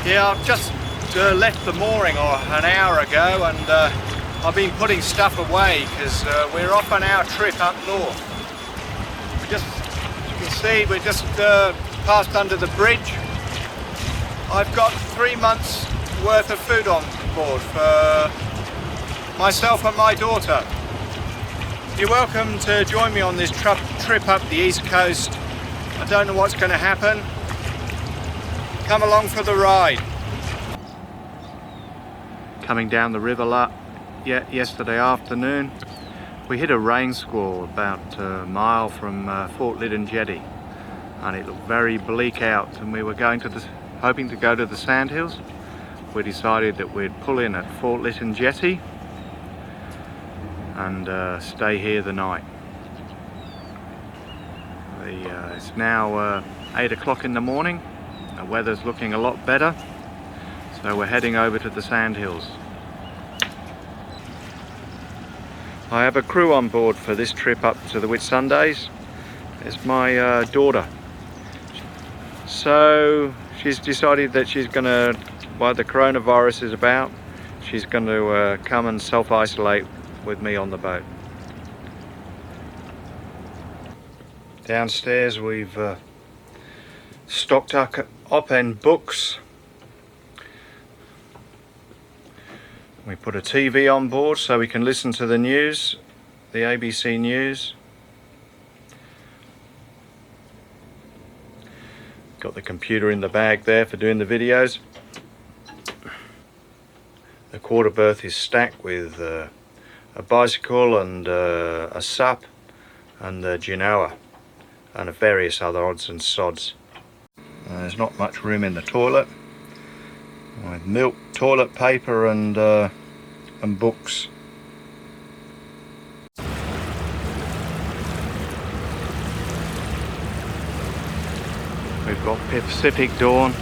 Yeah, I've just left the mooring an hour ago, and I've been putting stuff away because we're off on our trip up north. You can see we just passed under the bridge. I've got 3 months worth of food on board for myself and my daughter. You're welcome to join me on this trip up the east coast. I don't know what's going to happen. Come along for the ride. Coming down the river yesterday afternoon, we hit a rain squall about a mile from Fort Lytton Jetty, and it looked very bleak out, and we were hoping to go to the Sandhills. We decided that we'd pull in at Fort Lytton Jetty and stay here the night. It's now 8 o'clock in the morning. The weather's looking a lot better, so we're heading over to the Sandhills. I have a crew on board for this trip up to the Whitsundays. It's my daughter. So she's decided that she's going to, while the coronavirus is about, she's going to come and self-isolate with me on the boat. Downstairs we've stocked up in books. We put a TV on board so we can listen to the news, the ABC News. Got the computer in the bag there for doing the videos. The quarter berth is stacked with a bicycle and a sup and a Genoa and various other odds and sods. There's not much room in the toilet, with milk, toilet paper and books. We've got Pacific Dawn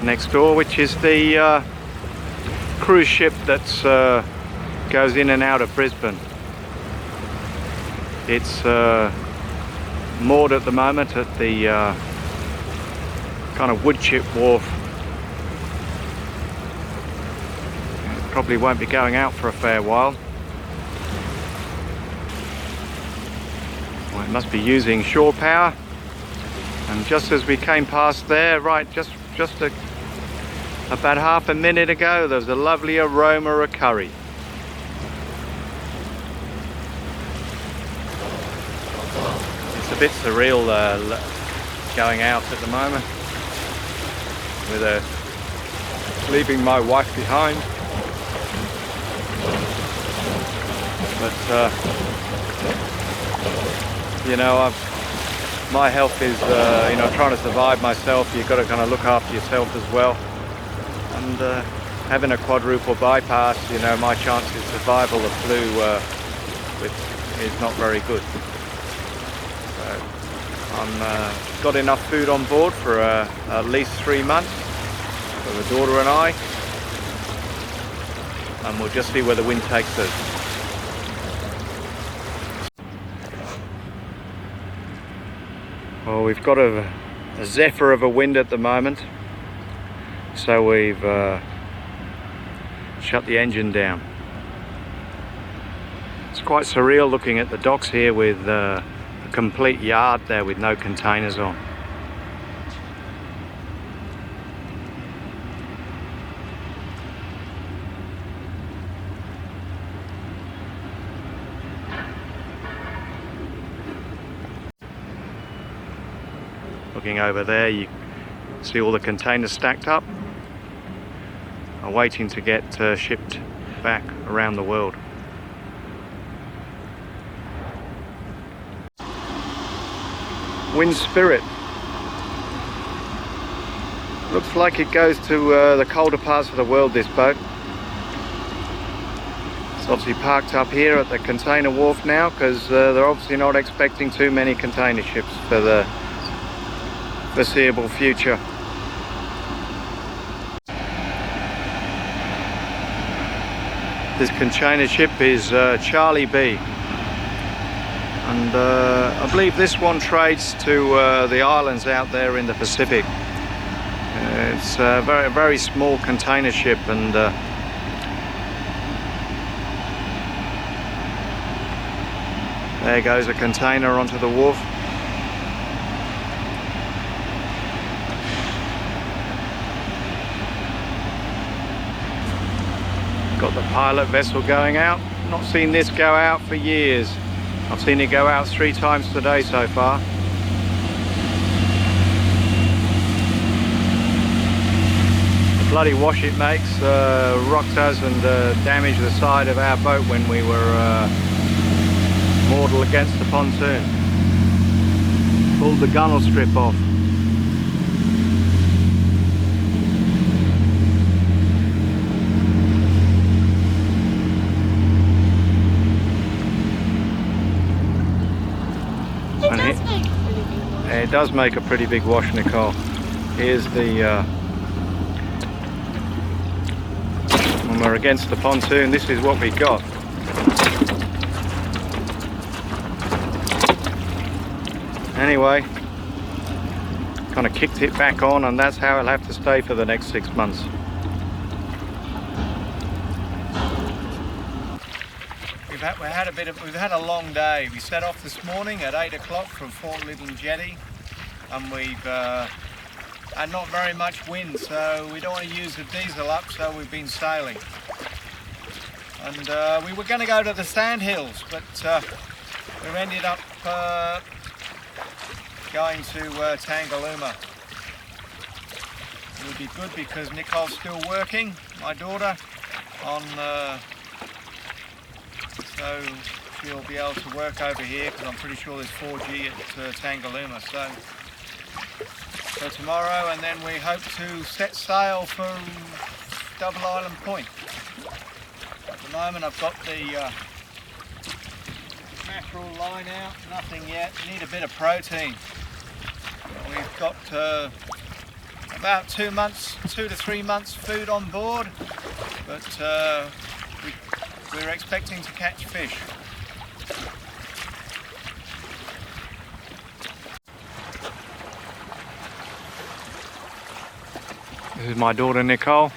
next door, which is the cruise ship that goes in and out of Brisbane. It's moored at the moment at the kind of wood chip wharf. Probably won't be going out for a fair while. Well, it must be using shore power. And just as we came past there, right, just about half a minute ago, there was a lovely aroma of curry. It's a bit surreal going out at the moment, with leaving my wife behind. But you know, my health is, you know, trying to survive myself. You've got to kind of look after yourself as well. And having a quadruple bypass, you know, my chances of survival of flu is not very good. So I'm got enough food on board for at least 3 months for the daughter and I, and we'll just see where the wind takes us. Well, we've got a zephyr of a wind at the moment, so we've shut the engine down. It's quite surreal looking at the docks here with a complete yard there with no containers on. Looking over there, you see all the containers stacked up, are waiting to get shipped back around the world. Wind Spirit. Looks like it goes to the colder parts of the world, this boat. It's obviously parked up here at the container wharf now because they're obviously not expecting too many container ships for the foreseeable future. This container ship is Charlie B, and I believe this one trades to the islands out there in the Pacific. It's a very small container ship, and there goes a container onto the wharf. Got the pilot vessel going out. Not seen this go out for years. I've seen it go out 3 times today so far. The bloody wash it makes rocked us and damaged the side of our boat when we were mortal against the pontoon. Pulled the gunnel strip off. It does make a pretty big wash, Nicole. Here's the when we're against the pontoon, this is what we got. Anyway, kind of kicked it back on, and that's how it'll have to stay for the next 6 months. We've had a long day. We set off this morning at 8 o'clock from Fort Lytton Jetty, and we've had not very much wind, so we don't want to use the diesel up, so we've been sailing. And we were going to go to the sandhills, but we've ended up going to Tangalooma. It would be good because Nicole's still working, my daughter, on so she'll be able to work over here, because I'm pretty sure there's 4G at Tangalooma. So tomorrow, and then we hope to set sail for Double Island Point. At the moment I've got the mackerel line out, nothing yet. Need a bit of protein. We've got about 2 to 3 months food on board, but we're expecting to catch fish. This is my daughter Nicole.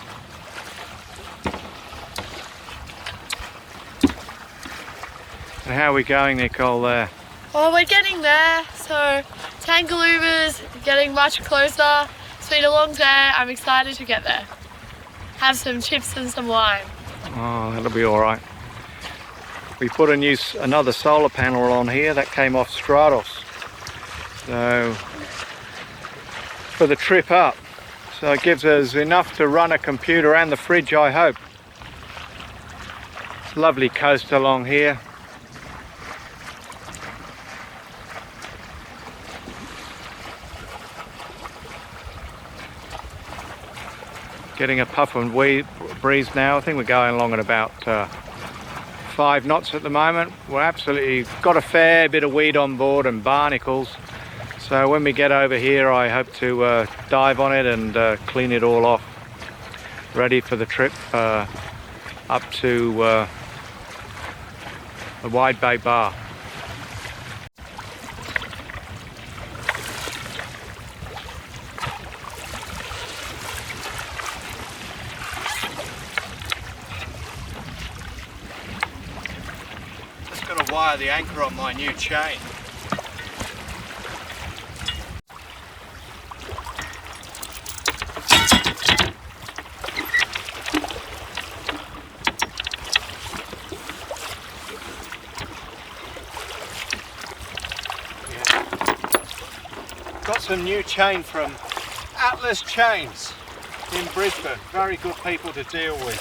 And how are we going, Nicole, there? Oh, we're getting there. So Tangalooma's getting much closer. It's been a long day. I'm excited to get there. Have some chips and some wine. Oh, that'll be all right. We put another solar panel on here that came off Stratos, so for the trip up. So it gives us enough to run a computer and the fridge, I hope. It's a lovely coast along here. Getting a puff and breeze now. I think we're going along at about 5 knots at the moment. We're absolutely got a fair bit of weed on board and barnacles. So when we get over here, I hope to dive on it and clean it all off. Ready for the trip up to the Wide Bay Bar. Wire the anchor on my new chain. Got some new chain from Atlas Chains in Brisbane. Very good people to deal with.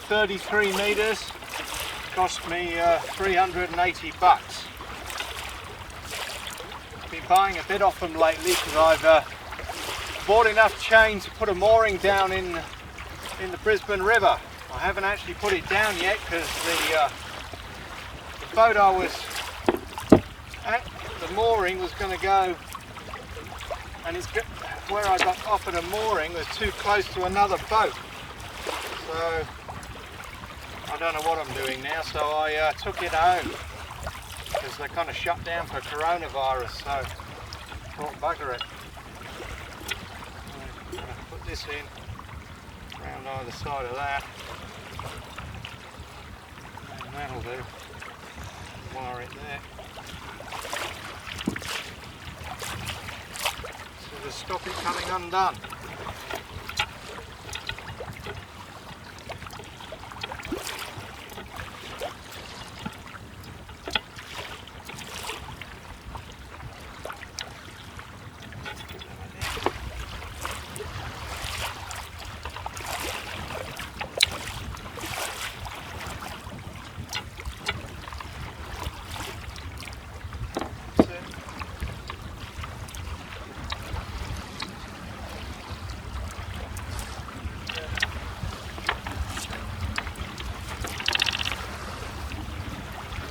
33 metres. Cost me $380. Been buying a bit off them lately because I've bought enough chain to put a mooring down in the Brisbane River. I haven't actually put it down yet because the boat I was at, the mooring was going to go, and where I got offered a mooring was too close to another boat. So I don't know what I'm doing now, so I took it home because they're kind of shut down for coronavirus, so thought bugger it. this in round either side of that, and that'll do. Wire it there. So to stop it coming undone.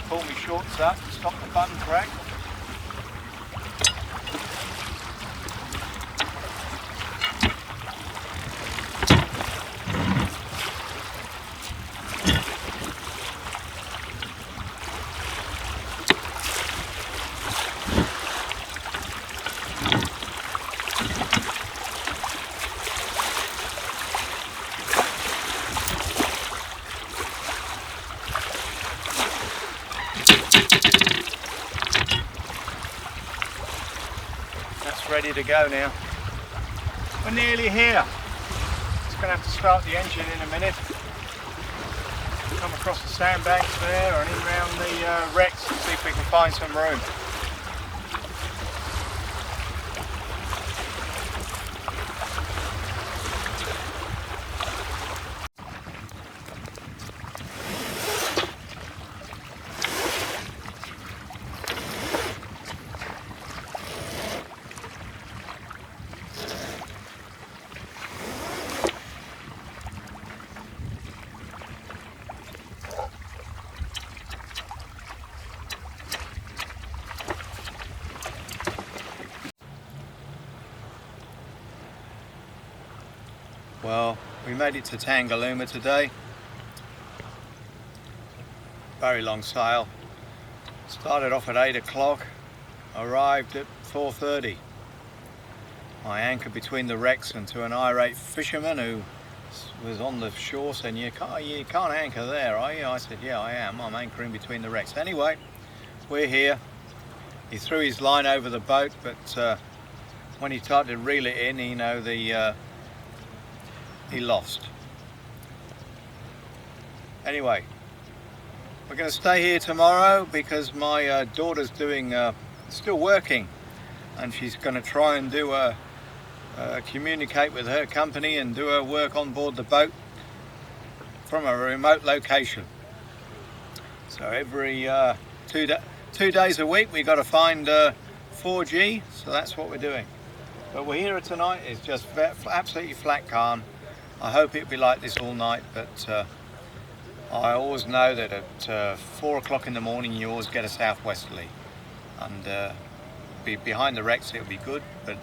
Pull my shorts up, stop the button crack. That's ready to go now. We're nearly here. Just going to have to start the engine in a minute. Come across the sandbanks there and in round the wrecks and see if we can find some room. Well, we made it to Tangalooma today. Very long sail. Started off at 8 o'clock, arrived at 4:30. I anchored between the wrecks and to an irate fisherman who was on the shore saying, you can't anchor there, are you? I said, yeah, I am. I'm anchoring between the wrecks. Anyway, we're here. He threw his line over the boat, but when he tried to reel it in, he lost. Anyway, we're going to stay here tomorrow because my daughter's still working, and she's going to try and communicate with her company and do her work on board the boat from a remote location. So every 2 days a week we've got to find 4G, so that's what we're doing. But we're here tonight. It's just absolutely flat calm. I hope it'll be like this all night, but I always know that at 4 o'clock in the morning you always get a southwesterly, and behind the wrecks it would be good, but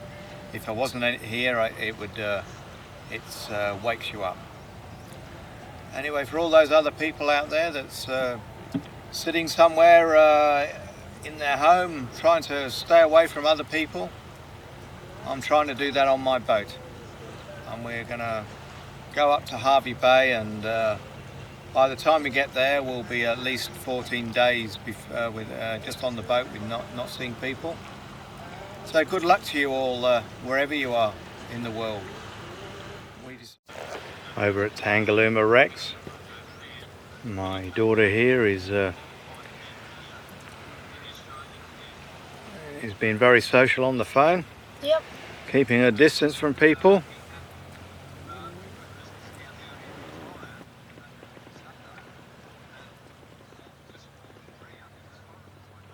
if I wasn't here it wakes you up. Anyway, for all those other people out there that's sitting somewhere in their home trying to stay away from other people, I'm trying to do that on my boat, and we're going to go up to Harvey Bay, and by the time we get there we'll be at least 14 days just on the boat with not seeing people. So good luck to you all wherever you are in the world. Over at Tangalooma wrecks, my daughter here is being very social on the phone. Yep. Keeping a distance from people.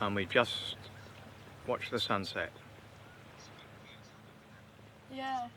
And we just watched the sunset. Yeah.